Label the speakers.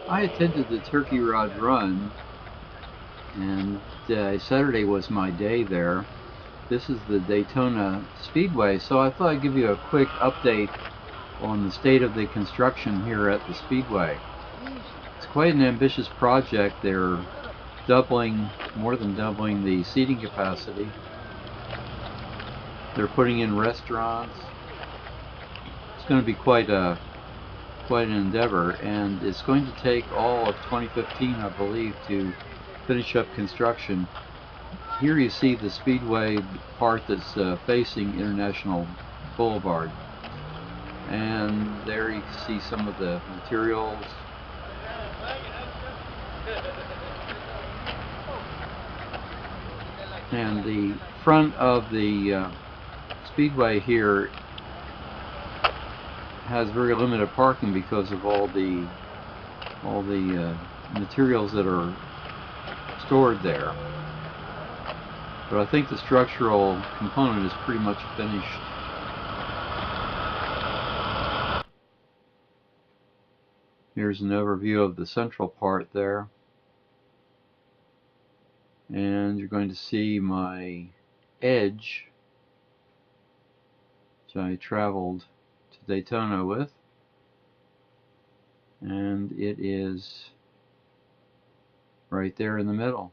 Speaker 1: I attended the Turkey Rod Run, and Saturday was my day there. This is the Daytona Speedway, so I thought I'd give you a quick update on the state of the construction here at the Speedway. It's quite an ambitious project. They're more than doubling the seating capacity. They're putting in restaurants. It's going to be quite an endeavor, and it's going to take all of 2015, I believe, to finish up construction. Here you see the Speedway part that's facing International Boulevard, and there you see some of the materials. And the front of the Speedway here has very limited parking because of all the materials that are stored there. But I think the structural component is pretty much finished. Here's an overview of the central part there. And you're going to see my edge, which I traveled to Daytona with. And it is right there in the middle.